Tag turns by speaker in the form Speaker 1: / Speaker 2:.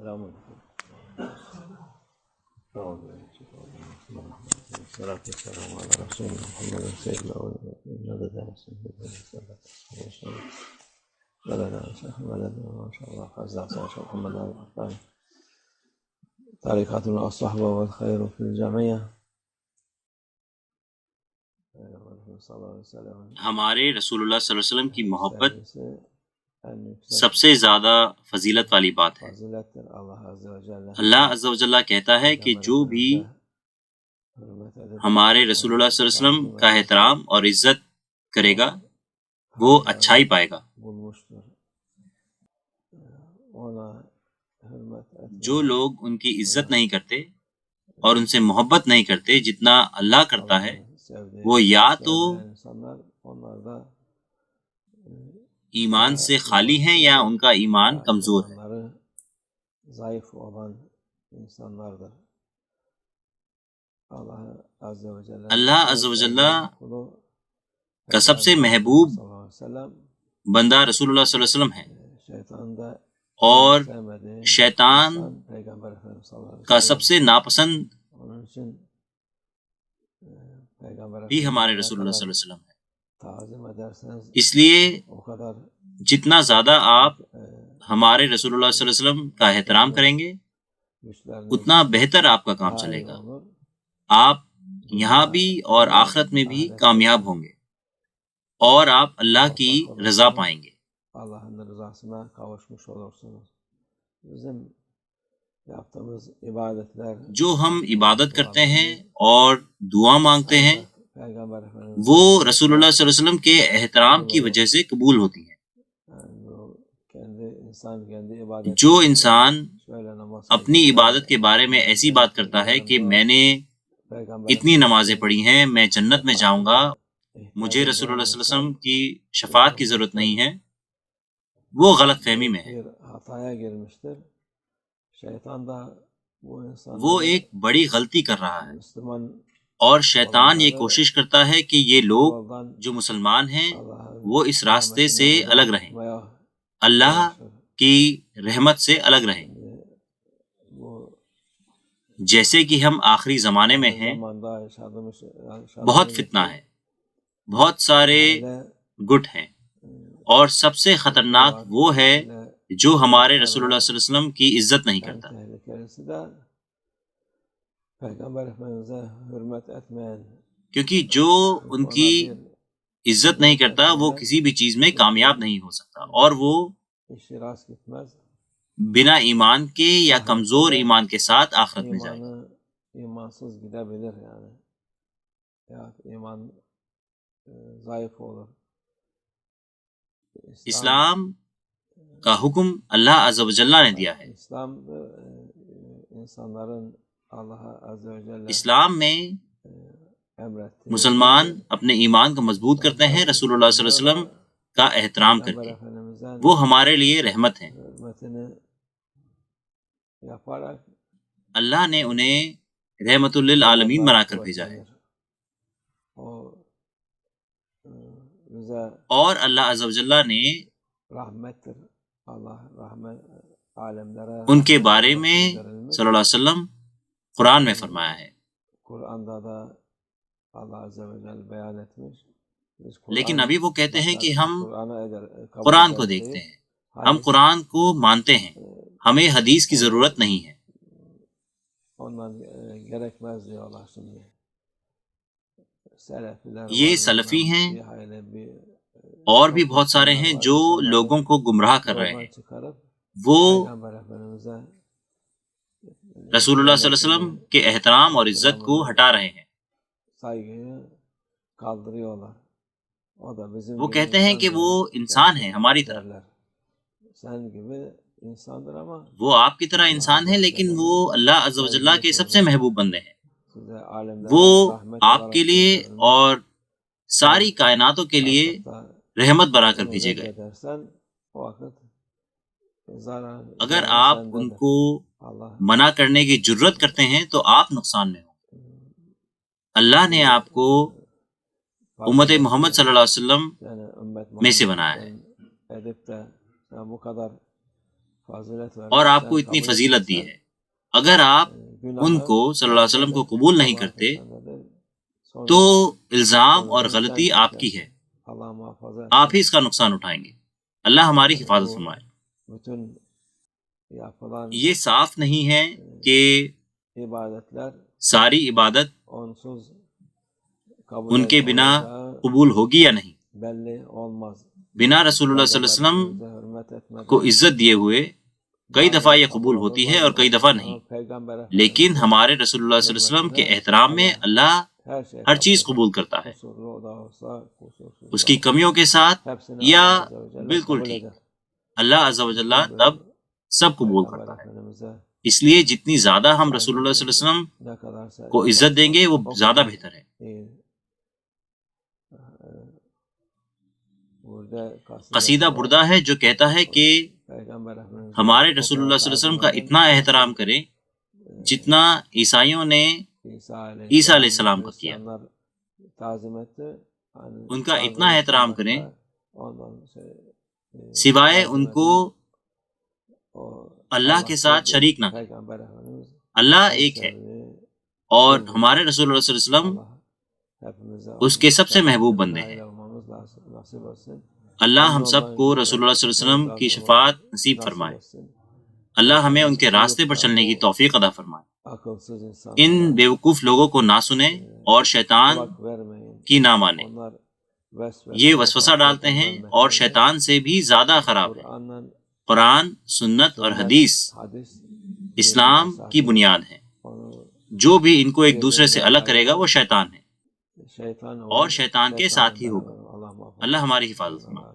Speaker 1: السلام علیکم. والصلاة والسلام على رسول محمد سيد الأولين والآخرين ما شاء الله خزع شيخ محمد القحطاني طريقة الصحبة والخير في الجميع.
Speaker 2: ہمارے رسول اللہ صلی اللہ علیہ وسلم کی محبت سب سے زیادہ فضیلت والی بات ہے. اللہ عز و جل کہتا ہے کہ جو بھی ہمارے رسول اللہ صلی اللہ علیہ وسلم کا احترام اور عزت کرے گا وہ اچھائی پائے گا. جو لوگ ان کی عزت نہیں کرتے اور ان سے محبت نہیں کرتے جتنا اللہ کرتا ہے وہ یا تو ایمان سے خالی ہیں یا ان کا ایمان کمزور ہے. اللہ عز و جل کا سب سے محبوب بندہ رسول اللہ صلی اللہ علیہ وسلم ہے اور شیطان کا سب سے ناپسند بھی ہمارے رسول اللہ صلی اللہ علیہ وسلم ہے. اس لیے جتنا زیادہ آپ ہمارے رسول اللہ صلی اللہ علیہ وسلم کا احترام کریں گے اتنا بہتر آپ کا کام چلے گا. آپ یہاں بھی اور آخرت میں بھی کامیاب ہوں گے اور آپ اللہ کی رضا پائیں گے. جو ہم عبادت کرتے ہیں اور دعا مانگتے ہیں وہ رسول اللہ صلی اللہ علیہ وسلم کے احترام کی وجہ سے قبول ہوتی ہیں. جو انسان اپنی عبادت کے بارے میں ایسی بات کرتا ہے کہ میں نے اتنی نمازیں پڑھی ہیں میں جنت میں جاؤں گا مجھے رسول اللہ صلی اللہ علیہ وسلم کی شفاعت کی ضرورت نہیں ہے وہ غلط فہمی میں ہے. وہ ایک بڑی غلطی کر رہا ہے اور شیطان یہ کوشش کرتا ہے کہ یہ لوگ جو مسلمان ہیں وہ اس راستے سے الگ رہیں اللہ کی رحمت سے الگ رہیں. جیسے کہ ہم آخری زمانے میں ہیں بہت فتنہ ہے بہت سارے گٹ ہیں اور سب سے خطرناک وہ ہے جو ہمارے رسول اللہ صلی اللہ علیہ وسلم کی عزت نہیں کرتا. کیونکہ جو ان کی عزت نہیں کرتا وہ کسی بھی چیز میں کامیاب نہیں ہو سکتا اور وہ بنا ایمان کے یا کمزور ایمان کے ساتھ آخرت میں جائے گا. اسلام کا حکم اللہ عز و جل نے دیا ہے. اسلام میں مسلمان اپنے ایمان کو مضبوط کرتے ہیں رسول اللہ صلی اللہ علیہ وسلم کا احترام کر کے. وہ ہمارے لیے رحمت ہیں. اللہ نے انہیں رحمت للعالمین بنا کر بھیجا ہے اور اللہ عز و جل نے ان کے بارے میں صلی اللہ علیہ وسلم قرآن میں فرمایا ہے. لیکن ابھی وہ کہتے ہیں کہ ہم قرآن کو دیکھتے ہیں ہم قرآن کو مانتے ہیں ہمیں حدیث کی ضرورت نہیں ہے. یہ سلفی ہیں اور بھی بہت سارے ہیں جو لوگوں کو گمراہ کر رہے ہیں. وہ رسول اللہ صلی اللہ علیہ وسلم کے احترام اور عزت کو ہٹا رہے ہیں. وہ کہتے ہیں کہ وہ انسان ہیں ہماری طرح. وہ آپ کی طرح انسان ہیں لیکن وہ اللہ عز و جل کے سب سے محبوب بندے ہیں. وہ آپ کے لیے اور ساری کائناتوں کے لیے رحمت بنا کر بھیجے گئے. اگر آپ ان کو منع کرنے کی جرت کرتے ہیں تو آپ نقصان میں ہوں. اللہ نے آپ کو امت محمد صلی اللہ علیہ وسلم میں سے بنایا ہے. اور آپ کو اتنی فضیلت دی ہے، اگر آپ ان کو صلی اللہ علیہ وسلم کو قبول نہیں کرتے تو الزام اور غلطی آپ کی ہے، آپ ہی اس کا نقصان اٹھائیں گے۔ اللہ ہماری حفاظت فرمائے۔ یہ صاف نہیں ہے کہ ساری عبادت ان کے بنا قبول ہوگی یا نہیں۔ بنا رسول اللہ صلی اللہ علیہ وسلم کو عزت دیے ہوئے کئی دفعہ یہ قبول ہوتی ہے اور کئی دفعہ نہیں، لیکن ہمارے رسول اللہ صلی اللہ علیہ وسلم کے احترام میں اللہ ہر چیز قبول کرتا ہے، اس کی کمیوں کے ساتھ یا بالکل ٹھیک۔ اللہ عز و جل تب سب قبول کرتا ہے، اس لیے جتنی زیادہ ہم رسول اللہ صلی اللہ علیہ وسلم کو عزت دیں گے وہ زیادہ بہتر ہے۔ قصیدہ بردہ ہے جو کہتا ہے کہ ہمارے رسول اللہ صلی اللہ علیہ وسلم کا اتنا احترام کریں جتنا عیسائیوں نے عیسیٰ علیہ السلام کا کیا، ان کا اتنا احترام کریں سوائے ان کو اللہ کے ساتھ شریک نہ کریں۔ اللہ ایک ہے اور ہمارے رسول اللہ صلی اللہ علیہ وسلم اس کے سب سے محبوب بندے ہیں۔ اللہ ہم سب کو رسول اللہ صلی اللہ علیہ وسلم کی شفاعت نصیب فرمائے، اللہ ہمیں ان کے راستے پر چلنے کی توفیق عطا فرمائے۔ ان بیوقوف لوگوں کو نہ سنیں اور شیطان کی نہ مانیں، یہ وسوسہ ڈالتے ہیں اور شیطان سے بھی زیادہ خراب ہے۔ قرآن، سنت اور حدیث اسلام کی بنیاد ہے، جو بھی ان کو ایک دوسرے سے الگ کرے گا وہ شیطان ہے اور شیطان کے ساتھ ہی ہوگا۔ اللہ ہماری حفاظت فرمائے۔